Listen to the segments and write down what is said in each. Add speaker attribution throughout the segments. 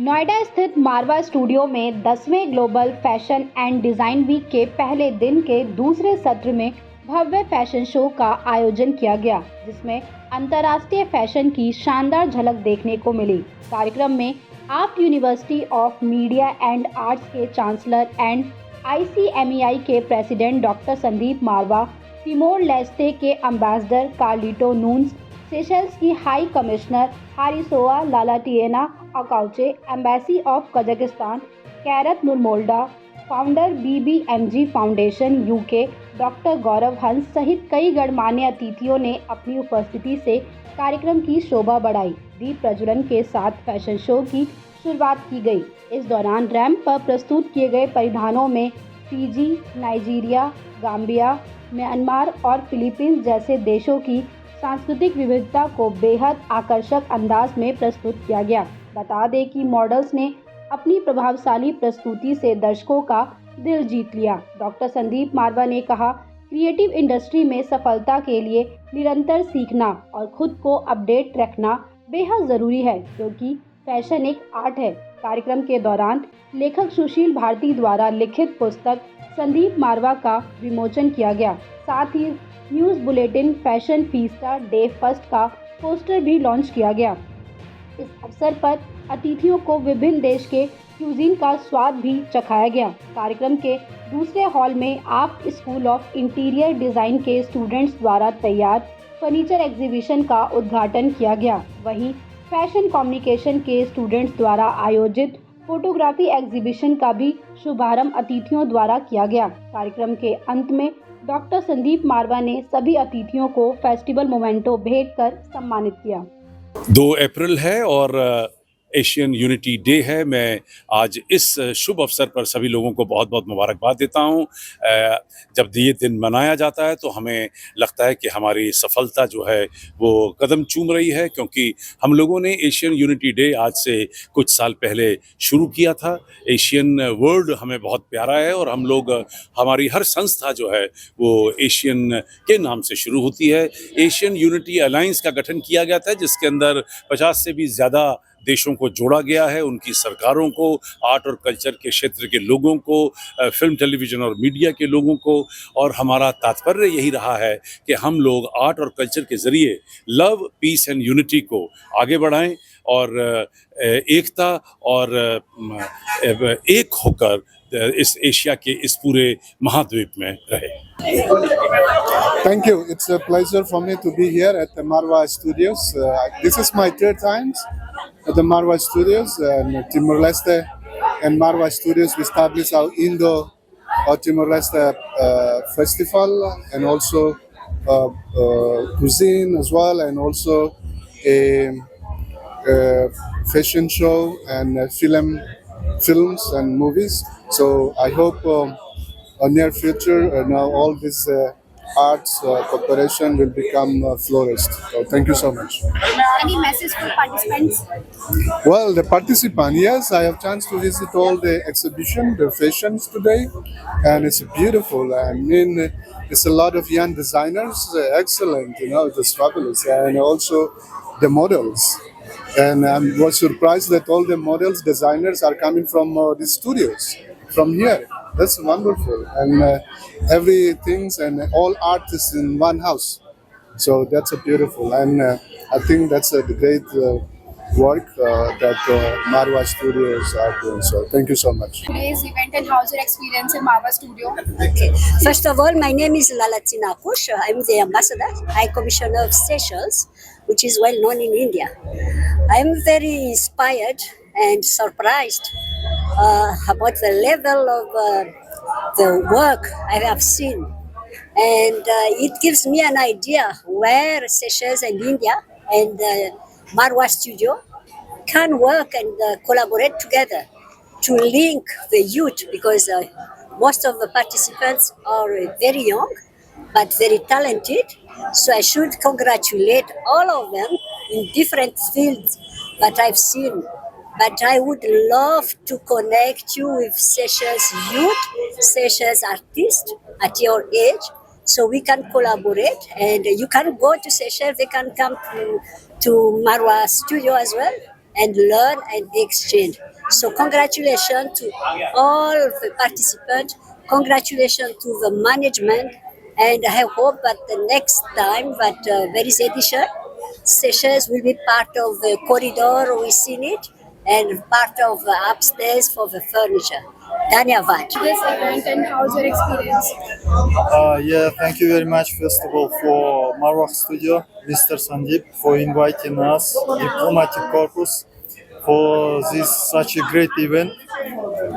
Speaker 1: नोएडा स्थित मारवा स्टूडियो में 10वें global fashion and design week के पहले दिन के दूसरे सत्र में भव्य फैशन शो का आयोजन किया गया, जिसमें अंतर्राष्ट्रीय फैशन की शानदार झलक देखने को मिली। कार्यक्रम में art university of media and arts के चांसलर एंड ICMEI के president doctor Sandeep Marwah, Timor Leste के एम्बेसडर कार्लिटो नून्स, सेशल्स की high commissioner Harisoa Lalatiana Akouche, embassy of Kazakhstan Kairat Nurmolda, founder BBMG foundation UK doctor Gaurav Hans सहित कई गणमान्य अतिथियों ने अपनी उपस्थिति से कार्यक्रम की शोभा बढ़ाई। दीप प्रज्वलन के साथ फैशन शो की शुरुआत की गई। इस दौरान रैंप पर प्रस्तुत किए गए परिधानों में फिजी, नाइजीरिया, गाम्बिया, म्यांमार और फिलीपींस जैसे देशों की सांस्कृतिक विविधता को बेहद आकर्षक अंदाज में प्रस्तुत किया गया। बता दें कि मॉडल्स ने अपनी प्रभावशाली प्रस्तुति से दर्शकों का दिल जीत लिया। डॉक्टर संदीप मारवा ने कहा, क्रिएटिव इंडस्ट्री में सफलता के लिए निरंतर सीखना और खुद को अपडेट रखना बेहद ज़रूरी है, क्योंकि फैशन एक आर्ट है। कार्यक्रम के दौरान लेखक सुशील भारती द्वारा लिखित पुस्तक संदीप मारवा का विमोचन किया गया। साथ ही news bulletin fashion fiesta day first का पोस्टर भी लॉन्च किया गया। इस अवसर पर अतिथियों को विभिन्न देश के क्यूजीन का स्वाद भी चखाया गया। कार्यक्रम के दूसरे हॉल में art school of interior design के स्टूडेंट्स द्वारा तैयार फर्नीचर एग्जीबिशन का उद्घाटन किया गया। वहीं फैशन कम्युनिकेशन के स्टूडेंट्स द्वारा आयोजित फोटोग्राफी एग्जीबिशन का भी शुभारंभ अतिथियों द्वारा किया गया। कार्यक्रम के अंत में डॉक्टर संदीप मारवा ने सभी अतिथियों को फेस्टिवल मोमेंटो भेंट कर सम्मानित किया।
Speaker 2: 2 अप्रैल है और एशियन यूनिटी डे है। मैं आज इस शुभ अवसर पर सभी लोगों को बहुत बहुत मुबारकबाद देता हूं। जब ये दिन मनाया जाता है तो हमें लगता है कि हमारी सफलता जो है वो कदम चूम रही है, क्योंकि हम लोगों ने एशियन यूनिटी डे आज से कुछ साल पहले शुरू किया था। एशियन वर्ड हमें बहुत प्यारा है और हम लोग, हमारी हर संस्था जो है वो एशियन के नाम से शुरू होती है। एशियन यूनिटी अलायंस का गठन किया गया था, जिसके अंदर 50 से भी ज़्यादा देशों को जोड़ा गया है, उनकी सरकारों को, आर्ट और कल्चर के क्षेत्र के लोगों को, फिल्म, टेलीविज़न और मीडिया के लोगों को। और हमारा तात्पर्य यही रहा है कि हम लोग आर्ट और कल्चर के ज़रिए लव, पीस एंड यूनिटी को आगे बढ़ाएं और एकता और एक होकर इस एशिया के इस पूरे महाद्वीप में रहे।
Speaker 3: Thank you. It's a pleasure for me to be here at the Marwa Studios. This is my third time at the Marwa Studios, and Timor-Leste and Marwa Studios. We established our Indo Timor-Leste festival, and also cuisine as well, and also a fashion show and films and movies. So I hope near future now all this arts cooperation will become flourished. So thank you so much.
Speaker 4: Any message for participants?
Speaker 3: Well, the participant, yes, I have chance to visit all the exhibition, the fashions today, and it's beautiful. I mean, it's a lot of young designers, excellent, it's fabulous, and also the models. And I was surprised that all the models, designers are coming from the studios, from here. That's wonderful, and everything and all artists in one house. So that's a beautiful, and I think that's a great work that Marwa Studios are doing. So thank you so much.
Speaker 4: Today's event, and how's your experience in Marwa Studio?
Speaker 5: Okay. First of all, my name is Lalatina Kush. I'm the ambassador, High Commissioner of Seychelles, which is well known in India. I'm very inspired and surprised about the level of the work I have seen, and it gives me an idea where Seychelles and India and Marwa Studio can work and collaborate together to link the youth, because most of the participants are very young but very talented. So I should congratulate all of them in different fields that I've seen. But I would love to connect you with Seychelles youth, Seychelles artists at your age, so we can collaborate. And you can go to Seychelles, they can come to Marwa Studio as well, and learn and exchange. So congratulations to all the participants, congratulations to the management, and I hope that the next time that there is edition, Seychelles will be part of the corridor we seen it and part of the upstairs for the furniture. Dhanyavad.
Speaker 4: This event and how's your experience?
Speaker 6: Yeah, thank you very much, first of all, for Marwah Studio, Mr. Sandeep, for inviting us, Diplomatic Corpus, for this such a great event.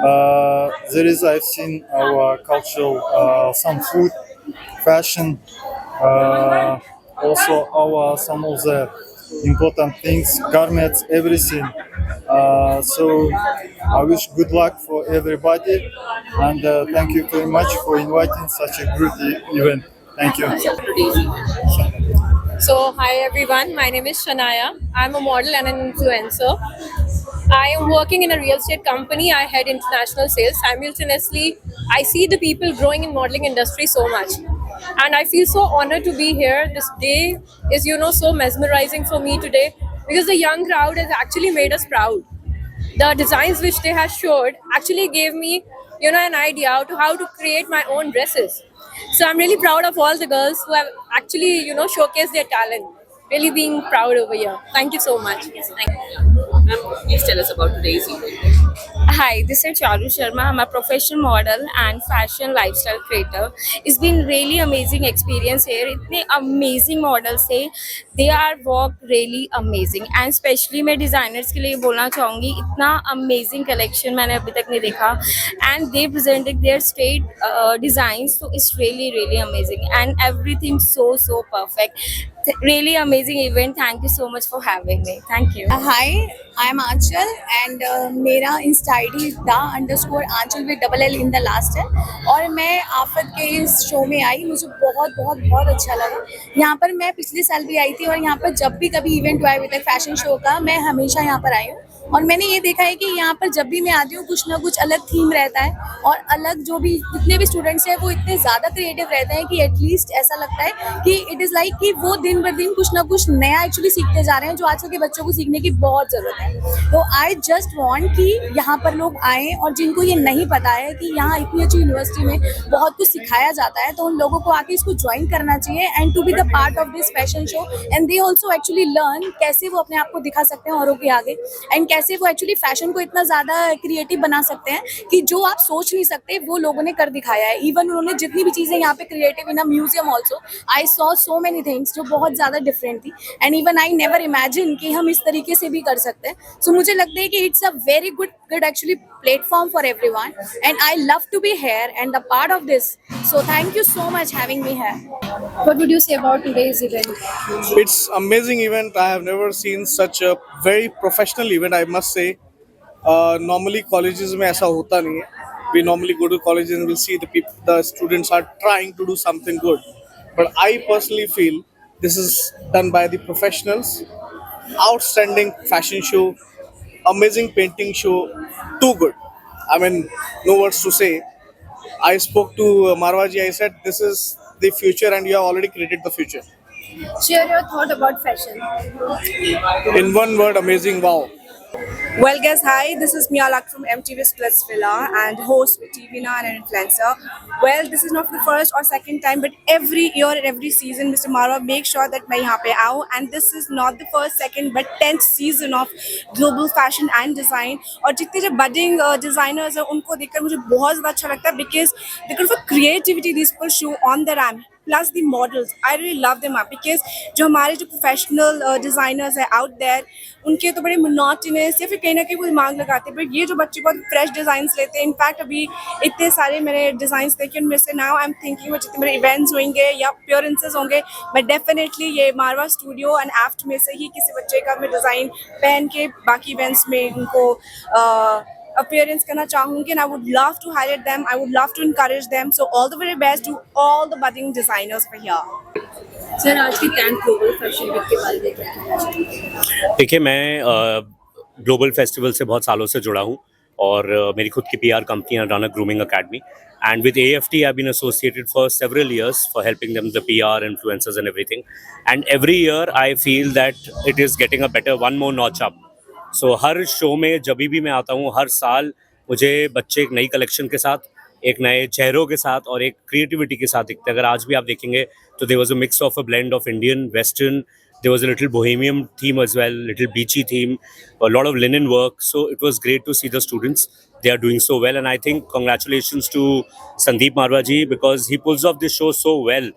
Speaker 6: I've seen our cultural, some food, fashion, also some of the important things, garments, everything. So I wish good luck for everybody, and thank you very much for inviting such a great event. Thank you.
Speaker 7: So, hi everyone, my name is Shanaya. I'm a model and an influencer. I am working in a real estate company. I head international sales. Simultaneously, I see the people growing in modeling industry so much. And I feel so honored to be here. This day is, so mesmerizing for me today because the young crowd has actually made us proud. The designs which they have showed actually gave me, an idea to how to create my own dresses. So I'm really proud of all the girls who have actually, showcased their talent. Really being proud over here. Thank you so much. Thank you.
Speaker 8: Please tell us about today's event.
Speaker 7: Hi, this is Charu Sharma. I'm a professional model and fashion lifestyle creator. It's been really amazing experience here. इतने amazing models थे. They are work really amazing. And especially मैं designers के लिए बोलना चाहूँगी इतना amazing collection मैंने अभी तक नहीं देखा. And they presented their straight designs, so it's really amazing. And everything so perfect. Really amazing event. Thank you so much for having me. Thank you.
Speaker 9: Hi, I'm Aanchal and मेरा Insta ID _Aanchal with double L in the last है और मैं आफत के इस show में आई. मुझे बहुत अच्छा लगा. यहाँ पर मैं पिछले साल भी आई थी और यहाँ पर जब भी कभी इवेंट हुआ है फैशन शो का मैं हमेशा यहाँ पर आई हूँ और मैंने ये देखा है कि यहाँ पर जब भी मैं आती हूँ कुछ ना कुछ अलग थीम रहता है और अलग जो भी जितने भी स्टूडेंट्स हैं वो इतने ज़्यादा क्रिएटिव रहते हैं कि एटलीस्ट ऐसा लगता है कि इट इज़ लाइक कि वो दिन ब दिन कुछ ना कुछ नया एक्चुअली सीखते जा रहे हैं जो आजकल के बच्चों को सीखने की बहुत ज़रूरत है. तो आई जस्ट वांट कि यहाँ पर लोग आएँ और जिनको ये नहीं पता है कि यहाँ इतनी अच्छी यूनिवर्सिटी में बहुत कुछ सिखाया जाता है तो उन लोगों को आके इसको ज्वाइन करना चाहिए and to be the part of this fashion show and they also actually learn कैसे वो अपने आप को दिखा सकते हैं औरों के आगे एंड कैसे वो एक्चुअली फैशन को इतना ज़्यादा क्रिएटिव बना सकते हैं कि जो आप सोच नहीं सकते वो लोगों ने कर दिखाया है. इवन उन्होंने जितनी भी चीज़ें यहाँ पे creative in a museum also I saw so many things जो बहुत ज़्यादा डिफरेंट थी and even I never imagine कि हम इस तरीके से भी कर सकते हैं. सो मुझे लगता है कि it's a very good actually platform for everyone and I love to be here and the part of this. So thank you so much having me here.
Speaker 4: What would you say about today's event?
Speaker 10: It's amazing event. I have never seen such a very professional event, I must say. Normally colleges में ऐसा होता नहीं है. We normally go to colleges and we'll see the students are trying to do something good. But I personally feel this is done by the professionals. Outstanding fashion show, amazing painting show, too good. I mean, no words to say. I spoke to Marwah ji. I said, this is the future and you have already created the future.
Speaker 4: Share your thought about fashion.
Speaker 10: In one word, amazing, wow.
Speaker 9: Well guys, hi, this is Mia Lak from MTV Splits Villa and host with TVNA and an influencer. Well, this is not the first or second time, but every year and every season, Mr. Marwah makes sure that मैं यहाँ पे आऊँ. And this is not the first, second, but 10th season of global fashion and design. और जितने जो budding designers हैं, उनको देखकर मुझे बहुत ज़्यादा अच्छा लगता है because the kind of creativity these people show on the ramp. Plus the models, I really love them up because जो हमारे जो professional designers हैं out there, उनके तो बड़े monotonous या फिर कहीं ना कहीं वो दिमाग लगाते हैं. बट ये जो बच्चे बहुत fresh designs लेते हैं, इनफैक्ट अभी इतने सारे मैंने designs देखे उनमें से now I'm thinking वो जितने मेरे events होंगे या appearances होंगे, मैं definitely ये मारवा स्टूडियो and AFT में से ही किसी बच्चे का मैं डिज़ाइन पहन के बाकी events में उनको appearance करना चाहूँगी and I would love to highlight them. I would love to encourage them. So all the very best to all the budding designers for here.
Speaker 8: Sir आज की 10th ग्लोबल फैशन वीक के बारे में क्या कहना चाहिए?
Speaker 11: देखिए मैं ग्लोबल फेस्टिवल से बहुत सालों से जुड़ा हूँ और मेरी खुद की PR कंपनी है run a grooming academy and with AFT I've been associated for several years for helping them the PR influencers and everything, and every year I feel that it is getting a better one more notch up. So her show में जब भी मैं आता हूँ, हर साल मुझे बच्चे एक नई कलेक्शन के साथ, एक नए चेहरों के साथ और एक क्रिएटिविटी के साथ दिखते हैं. अगर आज भी आप देखेंगे तो there was a mix of a blend of Indian, western. There was a little bohemian theme as well, little beachy theme, a lot of linen work. So it was great to see the students. They are doing so well, and I think congratulations to Sandeep Marwaji because he pulls off this show so well.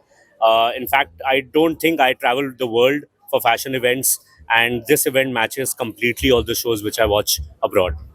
Speaker 11: In fact, I don't think I traveled the world for fashion events, and this event matches completely all the shows which I watch abroad.